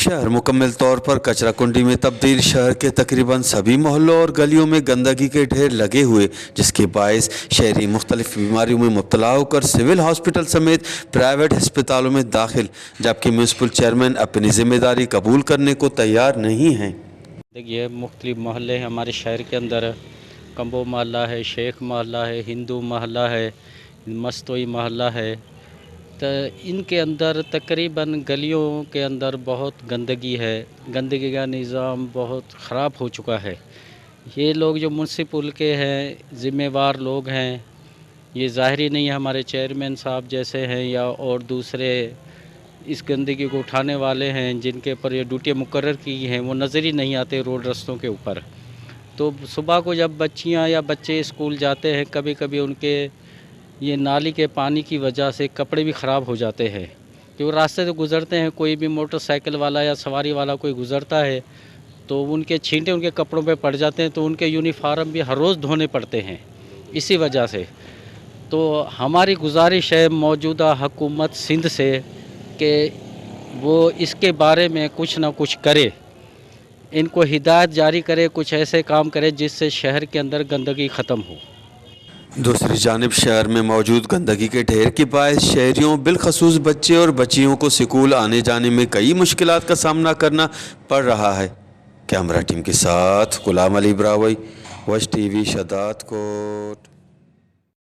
शहर मुकम्मल तौर पर कचरा कुंडी में तब्दील। शहर के तकरीबन सभी मोहल्लों और गलियों में गंदगी के ढेर लगे हुए, जिसके बायस शहरी मुख्तलिफ बीमारियों में मुब्तला होकर सिविल हॉस्पिटल समेत प्राइवेट अस्पतालों में दाखिल, जबकि म्यूनसिपल चेयरमैन अपनी जिम्मेदारी कबूल करने को तैयार नहीं हैं। देखिए, मुख्तलिफ मोहल्ले हैं हमारे शहर के अंदर। कंबो मोहल्ला है, शेख मोहल्ला है, हिंदू मोहल्ला है, मस्तोई मोहल्ला है। तो इनके अंदर तकरीबन गलियों के अंदर बहुत गंदगी है। गंदगी का निज़ाम बहुत ख़राब हो चुका है। ये लोग जो म्यूनसिपल के हैं, ज़िम्मेवार लोग हैं, ये ज़ाहिरी नहीं है हमारे चेयरमैन साहब जैसे हैं या और दूसरे इस गंदगी को उठाने वाले हैं जिनके ऊपर ये ड्यूटी मुकर्रर की हैं, वो नज़र ही नहीं आते रोड रास्तों के ऊपर। तो सुबह को जब बच्चियां या बच्चे स्कूल जाते हैं, कभी कभी उनके ये नाली के पानी की वजह से कपड़े भी ख़राब हो जाते हैं। कि वो रास्ते से गुज़रते हैं, कोई भी मोटरसाइकिल वाला या सवारी वाला कोई गुज़रता है तो उनके छींटे उनके कपड़ों पे पड़ जाते हैं, तो उनके यूनिफॉर्म भी हर रोज़ धोने पड़ते हैं इसी वजह से। तो हमारी गुजारिश है मौजूदा हुकूमत सिंध से कि वो इसके बारे में कुछ ना कुछ करे, इनको हिदायत जारी करे, कुछ ऐसे काम करे जिससे शहर के अंदर गंदगी ख़त्म हो। दूसरी जानिब शहर में मौजूद गंदगी के ढेर के बायस शहरियों बिलखसूस बच्चे और बच्चियों को स्कूल आने जाने में कई मुश्किलात का सामना करना पड़ रहा है। कैमरा टीम के साथ गुलाम अली ब्रावई, वश टीवी, शदात कोट।